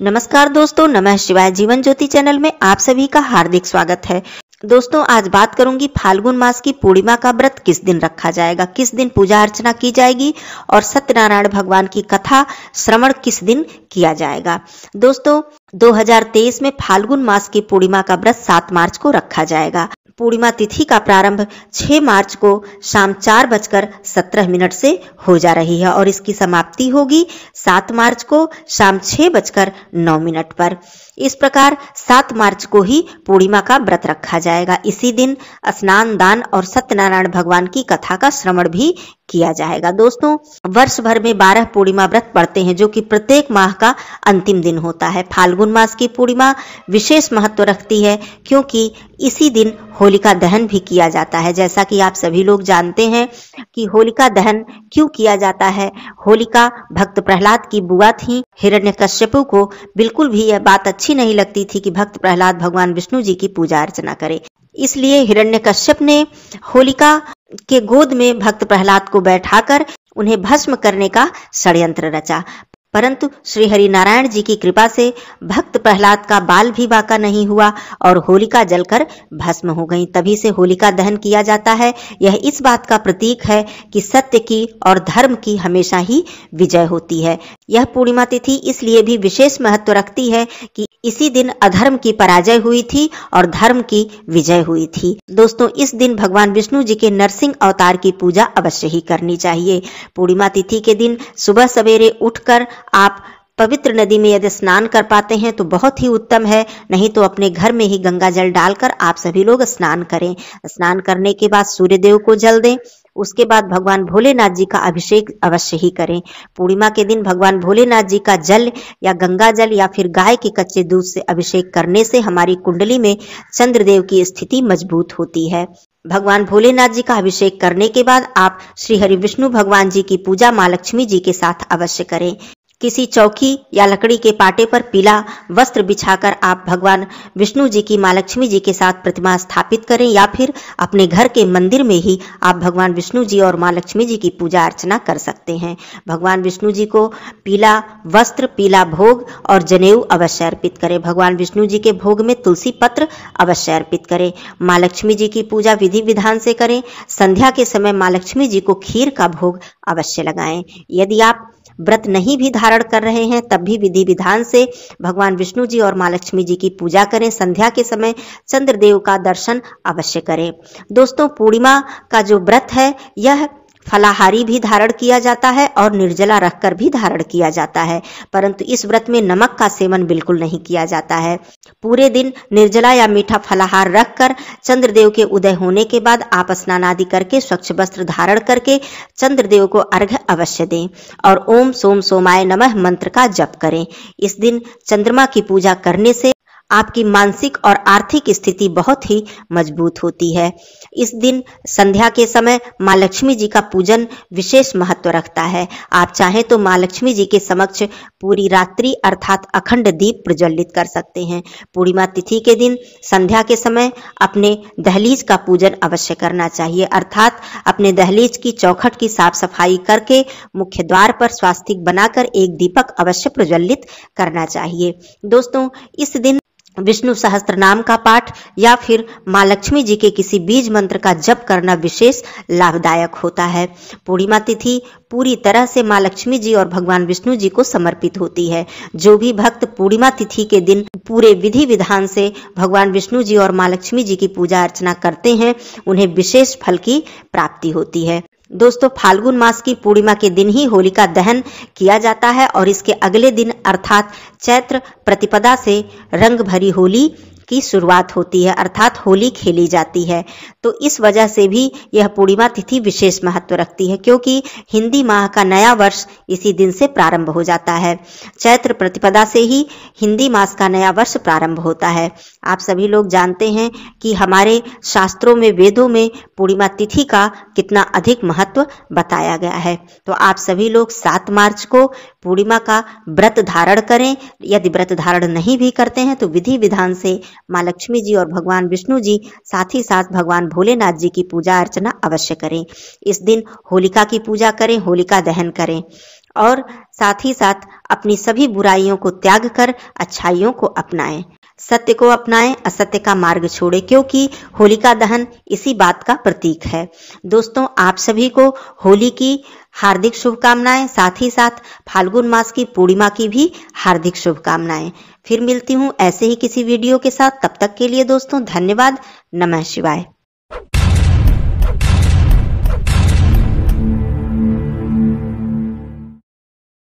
नमस्कार दोस्तों, नमः शिवाय जीवन ज्योति चैनल में आप सभी का हार्दिक स्वागत है। दोस्तों, आज बात करूंगी फाल्गुन मास की पूर्णिमा का व्रत किस दिन रखा जाएगा, किस दिन पूजा अर्चना की जाएगी और सत्यनारायण भगवान की कथा श्रवण किस दिन किया जाएगा। दोस्तों, 2023 में फाल्गुन मास की पूर्णिमा का व्रत 7 मार्च को रखा जाएगा। पूर्णिमा तिथि का प्रारंभ 6 मार्च को शाम 4:17 से हो जा रही है और इसकी समाप्ति होगी 7 मार्च को शाम 6:09 पर। इस प्रकार 7 मार्च को ही पूर्णिमा का व्रत रखा जाएगा। इसी दिन स्नान दान और सत्यनारायण भगवान की कथा का श्रवण भी किया जाएगा। दोस्तों, वर्ष भर में 12 पूर्णिमा व्रत पड़ते हैं जो कि प्रत्येक माह का अंतिम दिन होता है। फाल्गुन मास की पूर्णिमा विशेष महत्व रखती है क्योंकि इसी दिन होलिका दहन भी किया जाता है। जैसा कि आप सभी लोग जानते हैं कि होलिका दहन क्यों किया जाता है। होलिका भक्त प्रहलाद की बुआ थी। हिरण्यकश्यपु को बिल्कुल भी यह बात अच्छी नहीं लगती थी कि भक्त प्रहलाद भगवान विष्णु जी की पूजा अर्चना करे। इसलिए हिरण्यकश्यप ने होलिका के गोद में भक्त प्रहलाद को बैठाकर उन्हें भस्म करने का षड्यंत्र रचा, परंतु श्री हरि नारायण जी की कृपा से भक्त प्रहलाद का बाल भी बाका नहीं हुआ और होलिका जलकर भस्म हो गई। तभी से होलिका दहन किया जाता है। यह इस बात का प्रतीक है कि सत्य की और धर्म की हमेशा ही विजय होती है। यह पूर्णिमा तिथि इसलिए भी विशेष महत्व रखती है कि इसी दिन अधर्म की पराजय हुई थी और धर्म की विजय हुई थी। दोस्तों, इस दिन भगवान विष्णु जी के नरसिंह अवतार की पूजा अवश्य ही करनी चाहिए। पूर्णिमा तिथि के दिन सुबह सवेरे उठकर आप पवित्र नदी में यदि स्नान कर पाते हैं तो बहुत ही उत्तम है, नहीं तो अपने घर में ही गंगा जल डालकर आप सभी लोग स्नान करें। स्नान करने के बाद सूर्य देव को जल दें। उसके बाद भगवान भोलेनाथ जी का अभिषेक अवश्य ही करें। पूर्णिमा के दिन भगवान भोलेनाथ जी का जल या गंगा जल या फिर गाय के कच्चे दूध से अभिषेक करने से हमारी कुंडली में चंद्रदेव की स्थिति मजबूत होती है। भगवान भोलेनाथ जी का अभिषेक करने के बाद आप श्री हरि विष्णु भगवान जी की पूजा माँ लक्ष्मी जी के साथ अवश्य करें। किसी चौकी या लकड़ी के पाटे पर पीला वस्त्र बिछाकर आप भगवान विष्णु जी की माँ लक्ष्मी जी के साथ प्रतिमा स्थापित करें या फिर अपने घर के मंदिर में ही आप भगवान विष्णु जी और माँ लक्ष्मी जी की पूजा अर्चना कर सकते हैं। भगवान विष्णु जी को पीला वस्त्र, पीला भोग और जनेऊ अवश्य अर्पित करें। भगवान विष्णु जी के भोग में तुलसी पत्र अवश्य अर्पित करें। माँ लक्ष्मी जी की पूजा विधि विधान से करें। संध्या के समय माँ लक्ष्मी जी को खीर का भोग अवश्य लगाएं। यदि आप व्रत नहीं भी धारण कर रहे हैं तब भी विधि विधान से भगवान विष्णु जी और माँ लक्ष्मी जी की पूजा करें। संध्या के समय चंद्रदेव का दर्शन अवश्य करें। दोस्तों, पूर्णिमा का जो व्रत है यह फलाहारी भी धारण किया जाता है और निर्जला रखकर भी धारण किया जाता है, परंतु इस व्रत में नमक का सेवन बिल्कुल नहीं किया जाता है। पूरे दिन निर्जला या मीठा फलाहार रखकर चंद्रदेव के उदय होने के बाद आप स्नान आदि करके स्वच्छ वस्त्र धारण करके चंद्रदेव को अर्घ्य अवश्य दें और ओम सोम सोमाय नमः मंत्र का जप करें। इस दिन चंद्रमा की पूजा करने से आपकी मानसिक और आर्थिक स्थिति बहुत ही मजबूत होती है। इस दिन संध्या के समय माँ लक्ष्मी जी का पूजन विशेष महत्व रखता है। आप चाहें तो माँ लक्ष्मी जी के समक्ष पूरी रात्रि अर्थात अखंड दीप प्रज्वलित कर सकते हैं। पूर्णिमा तिथि के दिन संध्या के समय अपने दहलीज का पूजन अवश्य करना चाहिए, अर्थात अपने दहलीज की चौखट की साफ सफाई करके मुख्य द्वार पर स्वास्तिक बनाकर एक दीपक अवश्य प्रज्वलित करना चाहिए। दोस्तों, इस दिन विष्णु सहस्त्र नाम का पाठ या फिर माँ लक्ष्मी जी के किसी बीज मंत्र का जप करना विशेष लाभदायक होता है। पूर्णिमा तिथि पूरी तरह से माँ लक्ष्मी जी और भगवान विष्णु जी को समर्पित होती है। जो भी भक्त पूर्णिमा तिथि के दिन पूरे विधि विधान से भगवान विष्णु जी और माँ लक्ष्मी जी की पूजा अर्चना करते हैं उन्हें विशेष फल की प्राप्ति होती है। दोस्तों, फाल्गुन मास की पूर्णिमा के दिन ही होलिका दहन किया जाता है और इसके अगले दिन अर्थात चैत्र प्रतिपदा से रंग भरी होली की शुरुआत होती है, अर्थात होली खेली जाती है। तो इस वजह से भी यह पूर्णिमा तिथि विशेष महत्व रखती है क्योंकि हिंदी माह का नया वर्ष इसी दिन से प्रारंभ हो जाता है। चैत्र प्रतिपदा से ही हिंदी मास का नया वर्ष प्रारंभ होता है। आप सभी लोग जानते हैं कि हमारे शास्त्रों में, वेदों में पूर्णिमा तिथि का कितना अधिक महत्व बताया गया है। तो आप सभी लोग 7 मार्च को पूर्णिमा का व्रत धारण करें। यदि व्रत धारण नहीं भी करते हैं तो विधि विधान से माँ लक्ष्मी जी और भगवान विष्णु जी साथ ही साथ भगवान भोलेनाथ जी की पूजा अर्चना अवश्य करें। इस दिन होलिका की पूजा करें, होलिका दहन करें और साथ ही साथ अपनी सभी बुराइयों को त्याग कर अच्छाइयों को अपनाएं, सत्य को अपनाएं, असत्य का मार्ग छोड़े, क्योंकि होलिका दहन इसी बात का प्रतीक है। दोस्तों, आप सभी को होली की हार्दिक शुभकामनाएं, साथ ही साथ फाल्गुन मास की पूर्णिमा की भी हार्दिक शुभकामनाएं। फिर मिलती हूं ऐसे ही किसी वीडियो के साथ। तब तक के लिए दोस्तों धन्यवाद। नमः शिवाय।